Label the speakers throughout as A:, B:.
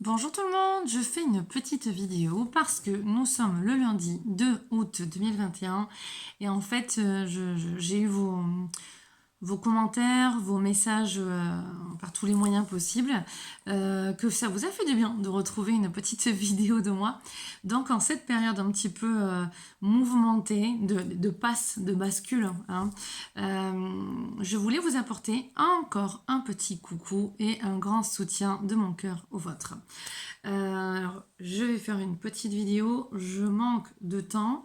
A: Bonjour tout le monde, je fais une petite vidéo parce que nous sommes le lundi 2 août 2021 et en fait j'ai eu vos commentaires, vos messages par tous les moyens possibles, que ça vous a fait du bien de retrouver une petite vidéo de moi. Donc en cette période un petit peu mouvementée, de passe, de bascule, hein, je voulais vous apporter encore un petit coucou et un grand soutien de mon cœur au vôtre. Alors, je vais faire une petite vidéo, je manque de temps.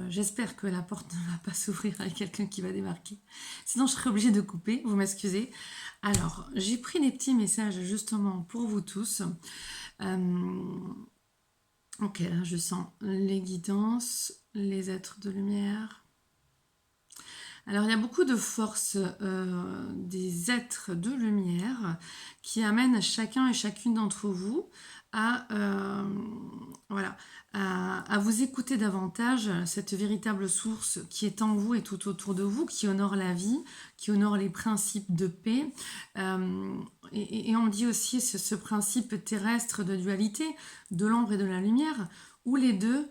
A: J'espère que la porte ne va pas s'ouvrir avec quelqu'un qui va débarquer. Sinon, je serai obligée de couper, vous m'excusez. Alors, j'ai pris des petits messages justement pour vous tous. Ok, là, je sens les guidances, les êtres de lumière. Alors, il y a beaucoup de forces des êtres de lumière qui amènent chacun et chacune d'entre vous à, voilà, à vous écouter davantage, cette véritable source qui est en vous et tout autour de vous, qui honore la vie, qui honore les principes de paix. Et on dit aussi ce principe terrestre de dualité, de l'ombre et de la lumière, où les deux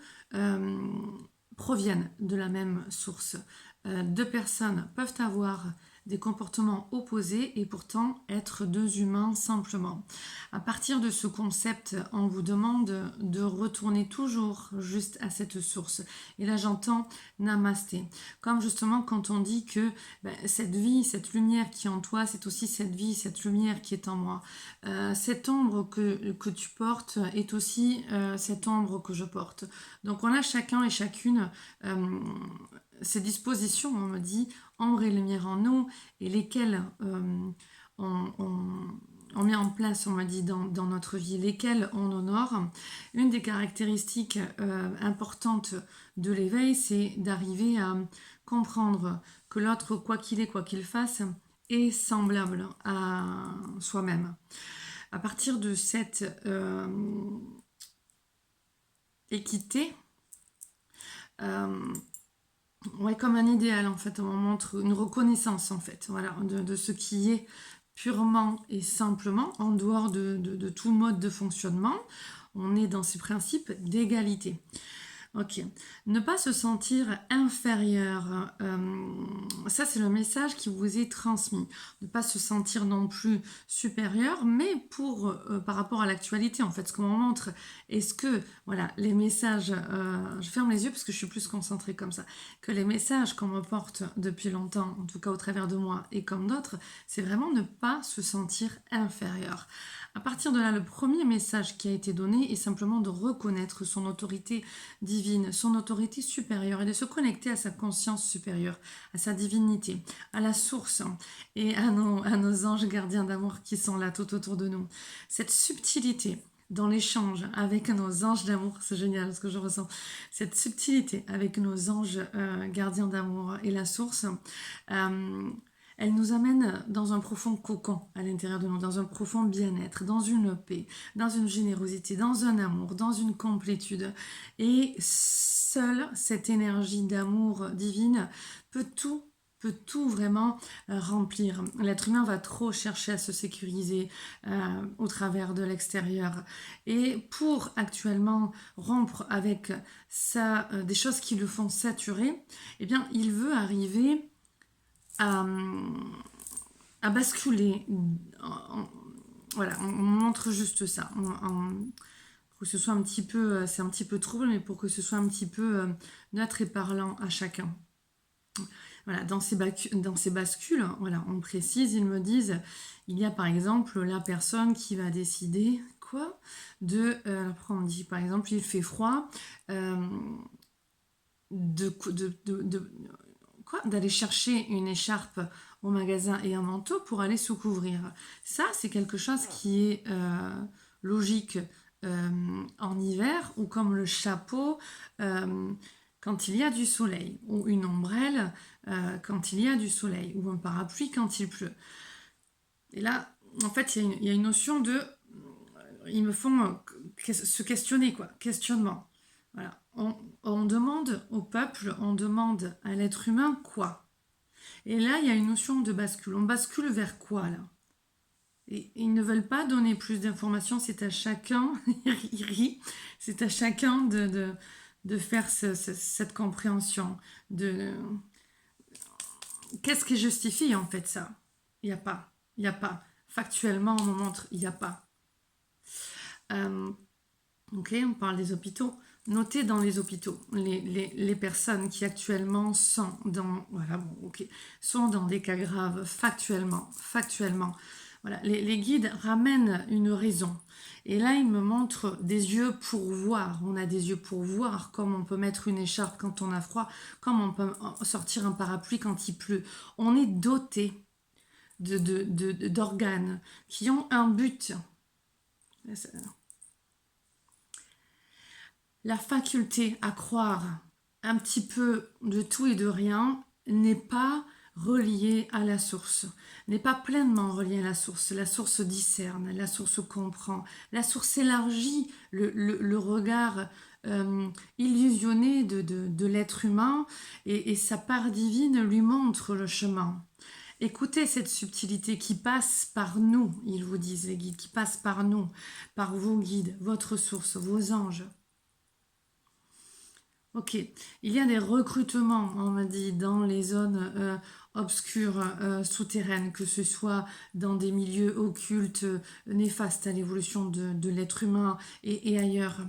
A: proviennent de la même source. Deux personnes peuvent avoir des comportements opposés et pourtant être deux humains simplement. À partir de ce concept, on vous demande de retourner toujours juste à cette source. Et là, j'entends namasté. Comme justement quand on dit que cette vie, cette lumière qui est en toi, c'est aussi cette vie, cette lumière qui est en moi. Cette ombre que tu portes est aussi cette ombre que je porte. Donc on a chacun et chacune ces dispositions, on me dit, ombre et lumière en nous, et lesquelles on met en place, on m'a dit, dans notre vie, lesquelles on honore. Une des caractéristiques importantes de l'éveil, c'est d'arriver à comprendre que l'autre, quoi qu'il est, quoi qu'il fasse, est semblable à soi-même. À partir de cette équité, ouais, comme un idéal en fait, on montre une reconnaissance en fait, voilà, de ce qui est purement et simplement en dehors de tout mode de fonctionnement. On est dans ces principes d'égalité. Ok. Ne pas se sentir inférieur, ça c'est le message qui vous est transmis. Ne pas se sentir non plus supérieur, mais par rapport à l'actualité, en fait, ce qu'on montre, est-ce que, voilà, les messages, je ferme les yeux parce que je suis plus concentrée comme ça, que les messages qu'on me porte depuis longtemps, en tout cas au travers de moi et comme d'autres, c'est vraiment ne pas se sentir inférieur. À partir de là, le premier message qui a été donné est simplement de reconnaître son autorité divine, son autorité supérieure et de se connecter à sa conscience supérieure, à sa divinité, à la source et à nos anges gardiens d'amour qui sont là tout autour de nous. Cette subtilité dans l'échange avec nos anges d'amour, c'est génial ce que je ressens, cette subtilité avec nos anges gardiens d'amour et la source, elle nous amène dans un profond cocon à l'intérieur de nous, dans un profond bien-être, dans une paix, dans une générosité, dans un amour, dans une complétude. Et seule cette énergie d'amour divine peut tout vraiment remplir. L'être humain va trop chercher à se sécuriser au travers de l'extérieur. Et pour actuellement rompre avec ça, des choses qui le font saturer, eh bien, il veut arriver à, à basculer. Voilà, on montre juste ça. Pour que ce soit un petit peu, c'est un petit peu trouble, mais pour que ce soit un petit peu neutre et parlant à chacun. Voilà, dans ces bascules, voilà, on précise, ils me disent, il y a par exemple la personne qui va décider quoi après on dit par exemple il fait froid, d'aller chercher une écharpe au magasin et un manteau pour aller se couvrir. Ça, c'est quelque chose qui est logique en hiver, ou comme le chapeau quand il y a du soleil, ou une ombrelle quand il y a du soleil, ou un parapluie quand il pleut. Et là, en fait, il y a une notion de... Ils me font se questionner, quoi. Questionnement. Voilà. On demande au peuple, on demande à l'être humain quoi. Et là, il y a une notion de bascule. On bascule vers quoi, là? Et ils ne veulent pas donner plus d'informations, c'est à chacun, il rit, c'est à chacun de faire cette compréhension. Qu'est-ce qui justifie en fait ça? Il n'y a pas. Il n'y a pas. Factuellement, on me montre, il n'y a pas. Ok, on parle des hôpitaux. Notez dans les hôpitaux les personnes qui actuellement sont dans, voilà, bon, ok, sont dans des cas graves factuellement. Voilà, les guides ramènent une raison. Et là, ils me montrent des yeux pour voir. On a des yeux pour voir, comme on peut mettre une écharpe quand on a froid, comme on peut sortir un parapluie quand il pleut. On est doté d'organes qui ont un but. La faculté à croire un petit peu de tout et de rien n'est pas reliée à la source, n'est pas pleinement reliée à la source. La source discerne, la source comprend, la source élargit le regard illusionné de l'être humain et sa part divine lui montre le chemin. Écoutez cette subtilité qui passe par nous, ils vous disent les guides, qui passe par nous, par vos guides, votre source, vos anges. Ok, il y a des recrutements, on m'a dit, dans les zones obscures, souterraines, que ce soit dans des milieux occultes néfastes à l'évolution de l'être humain et ailleurs.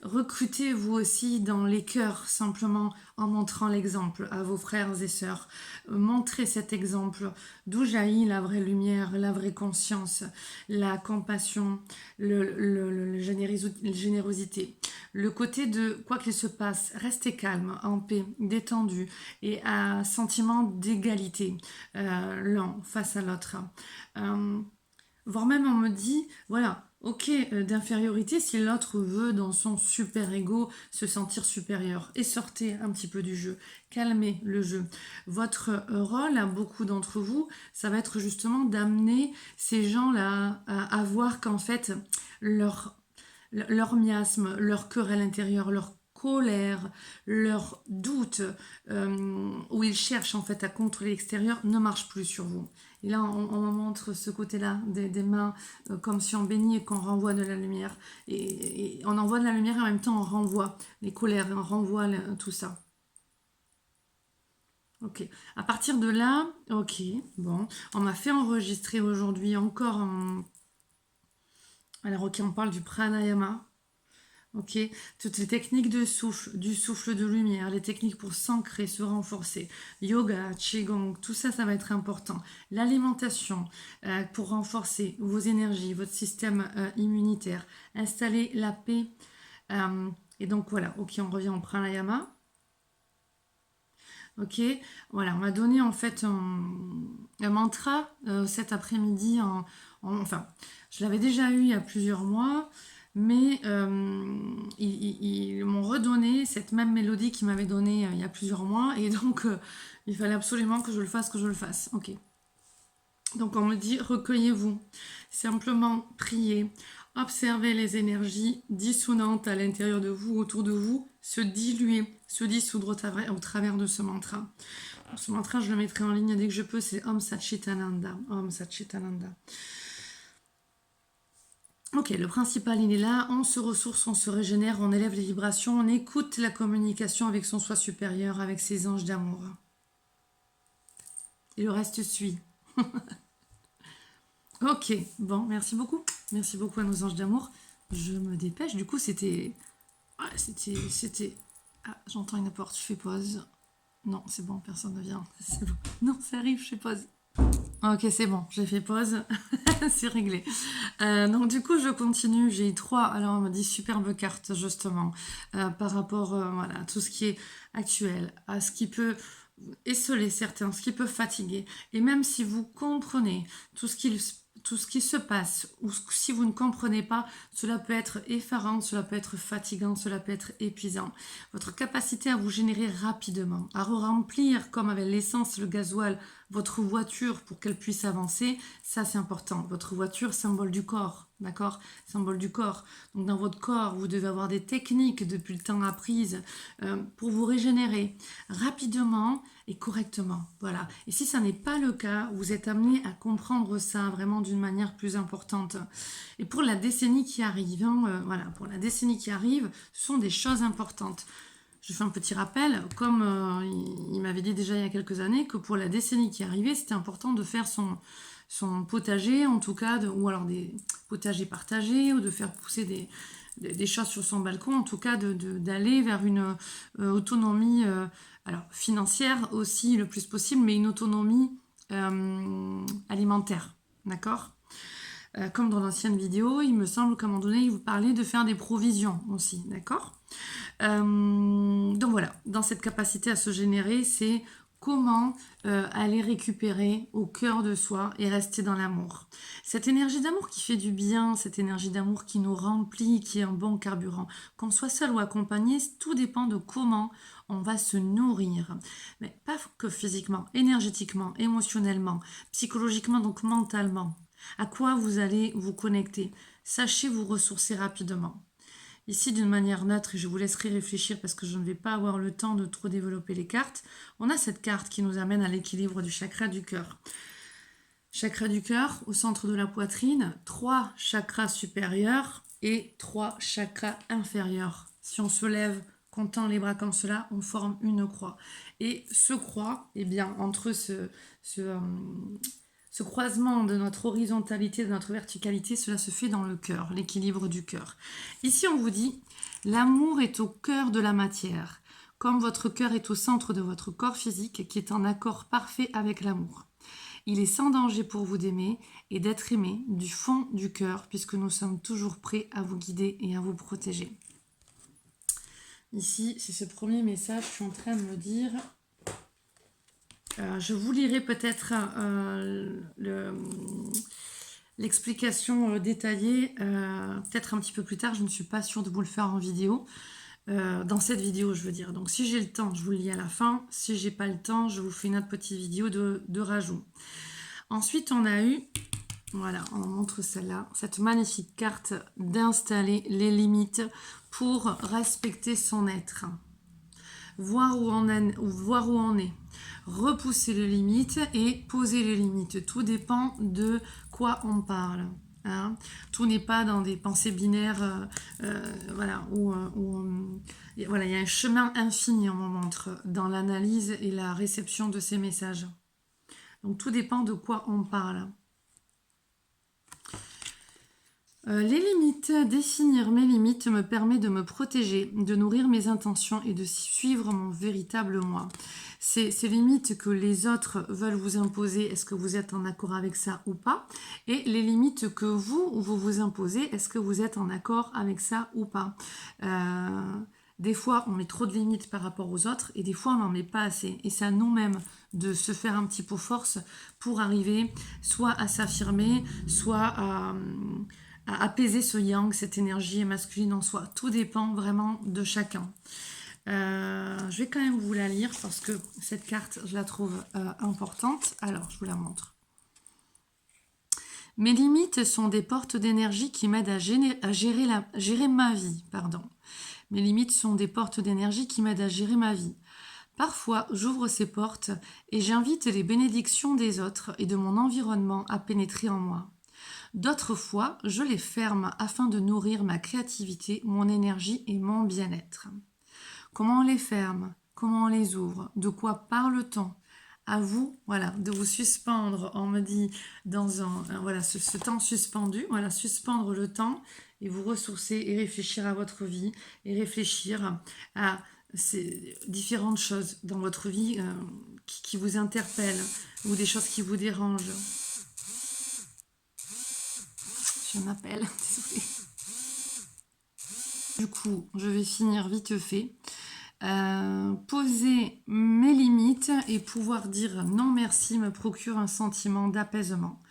A: Recrutez vous aussi dans les cœurs, simplement en montrant l'exemple à vos frères et sœurs. Montrez cet exemple d'où jaillit la vraie lumière, la vraie conscience, la compassion, la générosité. Le côté de quoi qu'il se passe, restez calme, en paix, détendu et à sentiment d'égalité l'un face à l'autre. Voire même on me dit, voilà, ok, d'infériorité si l'autre veut dans son super ego se sentir supérieur. Et sortez un petit peu du jeu, calmez le jeu. Votre rôle, à beaucoup d'entre vous, ça va être justement d'amener ces gens-là à voir qu'en fait, leur miasme, leur querelle intérieure, leur colère, leur doute, où ils cherchent en fait à contrôler l'extérieur, ne marche plus sur vous. Et là, on montre ce côté-là des mains comme si on baignait et qu'on renvoie de la lumière. Et on envoie de la lumière et en même temps on renvoie les colères, on renvoie tout ça. Ok, à partir de là, ok, bon, on m'a fait enregistrer aujourd'hui encore alors ok, on parle du pranayama. Ok, toutes les techniques de souffle, du souffle de lumière, les techniques pour s'ancrer, se renforcer, yoga, qigong, tout ça, ça va être important. L'alimentation pour renforcer vos énergies, votre système immunitaire, installer la paix. Et donc voilà, ok, on revient au pranayama. Ok, voilà, on m'a donné en fait un mantra cet après-midi. Enfin, je l'avais déjà eu il y a plusieurs mois, mais ils m'ont redonné cette même mélodie qu'ils m'avaient donnée il y a plusieurs mois, et donc il fallait absolument que je le fasse, Ok. Donc on me dit recueillez-vous, simplement priez, observez les énergies dissonantes à l'intérieur de vous, autour de vous, se diluer, se dissoudre au travers de ce mantra. Donc, ce mantra, je le mettrai en ligne dès que je peux, c'est Om Sat Chit Ananda. Om Sat Chit Ananda. Ok, le principal, il est là, on se ressource, on se régénère, on élève les vibrations, on écoute la communication avec son soi supérieur, avec ses anges d'amour. Et le reste suit. Ok, bon, merci beaucoup. Merci beaucoup à nos anges d'amour. Je me dépêche, du coup, c'était... Ah, j'entends une porte, je fais pause. Non, c'est bon, personne ne vient. C'est bon. Non, ça arrive, je fais pause. Ok, c'est bon, j'ai fait pause. C'est réglé. Donc du coup, je continue. J'ai eu 3, alors on m'a dit superbe carte, justement, par rapport voilà, à tout ce qui est actuel, à ce qui peut esseler certains, ce qui peut fatiguer. Et même si vous comprenez tout ce qui se passe, ou si vous ne comprenez pas, cela peut être effarant, cela peut être fatigant, cela peut être épuisant. Votre capacité à vous générer rapidement, à remplir comme avec l'essence, le gasoil, votre voiture pour qu'elle puisse avancer, ça c'est important. Votre voiture, symbole du corps, d'accord? Symbole du corps. Donc dans votre corps, vous devez avoir des techniques depuis le temps apprises pour vous régénérer rapidement et correctement. Voilà. Et si ça n'est pas le cas, vous êtes amené à comprendre ça vraiment d'une manière plus importante. Et pour la décennie qui arrive, voilà, pour la décennie qui arrive, ce sont des choses importantes. Je fais un petit rappel, comme il m'avait dit déjà il y a quelques années, que pour la décennie qui arrivait, c'était important de faire son potager, en tout cas, ou alors des potagers partagés, ou de faire pousser des choses sur son balcon, en tout cas d'aller vers une autonomie alors financière aussi le plus possible, mais une autonomie alimentaire, d'accord? Comme dans l'ancienne vidéo, il me semble qu'à un moment donné, il vous parlait de faire des provisions aussi, d'accord? Donc voilà, dans cette capacité à se générer, c'est comment aller récupérer au cœur de soi et rester dans l'amour. Cette énergie d'amour qui fait du bien, cette énergie d'amour qui nous remplit, qui est un bon carburant. Qu'on soit seul ou accompagné, tout dépend de comment on va se nourrir. Mais pas que physiquement, énergétiquement, émotionnellement, psychologiquement, donc mentalement. À quoi vous allez vous connecter. Sachez vous ressourcer rapidement. Ici, d'une manière neutre, et je vous laisserai réfléchir parce que je ne vais pas avoir le temps de trop développer les cartes, on a cette carte qui nous amène à l'équilibre du chakra du cœur. Chakra du cœur, au centre de la poitrine, 3 chakras supérieurs et 3 chakras inférieurs. Si on se lève, qu'on tend les bras comme cela, on forme une croix. Et ce croix, eh bien, entre ce croisement de notre horizontalité, de notre verticalité, cela se fait dans le cœur, l'équilibre du cœur. Ici, on vous dit, l'amour est au cœur de la matière, comme votre cœur est au centre de votre corps physique, qui est en accord parfait avec l'amour. Il est sans danger pour vous d'aimer et d'être aimé du fond du cœur, puisque nous sommes toujours prêts à vous guider et à vous protéger. Ici, c'est ce premier message, je suis en train de me dire... je vous lirai peut-être l'explication détaillée, peut-être un petit peu plus tard, je ne suis pas sûre de vous le faire en vidéo, dans cette vidéo je veux dire. Donc si j'ai le temps, je vous le lis à la fin, si j'ai pas le temps, je vous fais une autre petite vidéo de rajout. Ensuite on a eu, voilà, on montre celle-là, cette magnifique carte d'installer les limites pour respecter son être. Voir où on est, repousser les limites et poser les limites. Tout dépend de quoi on parle. Hein. Tout n'est pas dans des pensées binaires, voilà, où voilà, il y a un chemin infini, on montre, dans l'analyse et la réception de ces messages. Donc tout dépend de quoi on parle. Les limites, définir mes limites me permet de me protéger, de nourrir mes intentions et de suivre mon véritable moi. Ces limites que les autres veulent vous imposer, est-ce que vous êtes en accord avec ça ou pas? Et les limites que vous imposez, est-ce que vous êtes en accord avec ça ou pas? Des fois, on met trop de limites par rapport aux autres et des fois, on n'en met pas assez. Et c'est à nous-mêmes de se faire un petit peu force pour arriver soit à s'affirmer, soit à apaiser ce yang, cette énergie masculine en soi. Tout dépend vraiment de chacun. Je vais quand même vous la lire parce que cette carte, je la trouve importante. Alors, je vous la montre. Mes limites sont des portes d'énergie qui m'aident à gérer ma vie. Pardon. Mes limites sont des portes d'énergie qui m'aident à gérer ma vie. Parfois, j'ouvre ces portes et j'invite les bénédictions des autres et de mon environnement à pénétrer en moi. D'autres fois, je les ferme afin de nourrir ma créativité, mon énergie et mon bien-être. Comment on les ferme? Comment on les ouvre? De quoi parle-t-on? À vous, voilà, de vous suspendre, on me dit, dans voilà, ce temps suspendu, voilà, suspendre le temps et vous ressourcer et réfléchir à votre vie et réfléchir à ces différentes choses dans votre vie qui vous interpellent ou des choses qui vous dérangent. Je m'appelle, désolée. Du coup, je vais finir vite fait. Poser mes limites et pouvoir dire non merci me procure un sentiment d'apaisement.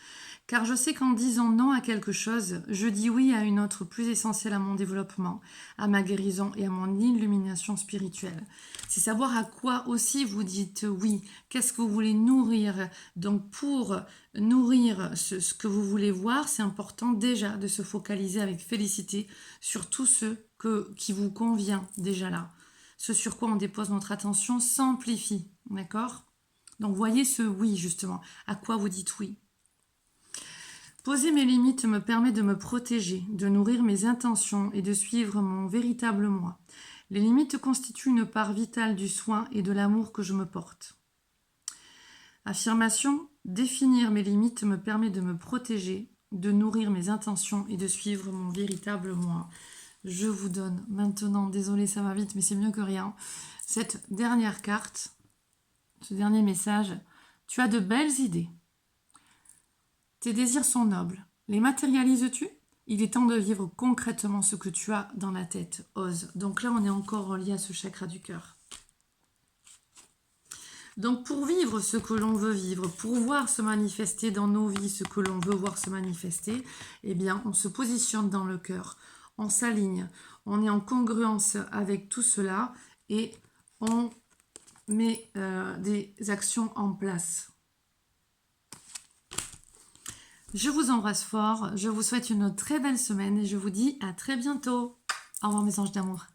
A: Car je sais qu'en disant non à quelque chose, je dis oui à une autre plus essentielle à mon développement, à ma guérison et à mon illumination spirituelle. C'est savoir à quoi aussi vous dites oui. Qu'est-ce que vous voulez nourrir? Donc pour nourrir ce que vous voulez voir, c'est important déjà de se focaliser avec félicité sur tout ce qui vous convient déjà là. Ce sur quoi on dépose notre attention s'amplifie, d'accord? Donc voyez ce oui justement, à quoi vous dites oui. Poser mes limites me permet de me protéger, de nourrir mes intentions et de suivre mon véritable moi. Les limites constituent une part vitale du soin et de l'amour que je me porte. Affirmation, définir mes limites me permet de me protéger, de nourrir mes intentions et de suivre mon véritable moi. Je vous donne maintenant, désolé ça va vite mais c'est mieux que rien, cette dernière carte, ce dernier message. Tu as de belles idées. Tes désirs sont nobles. Les matérialises-tu? Il est temps de vivre concrètement ce que tu as dans la tête. Ose. Donc là, on est encore relié à ce chakra du cœur. Donc pour vivre ce que l'on veut vivre, pour voir se manifester dans nos vies ce que l'on veut voir se manifester, eh bien, on se positionne dans le cœur. On s'aligne. On est en congruence avec tout cela et on met des actions en place. Je vous embrasse fort, je vous souhaite une très belle semaine et je vous dis à très bientôt. Au revoir mes anges d'amour.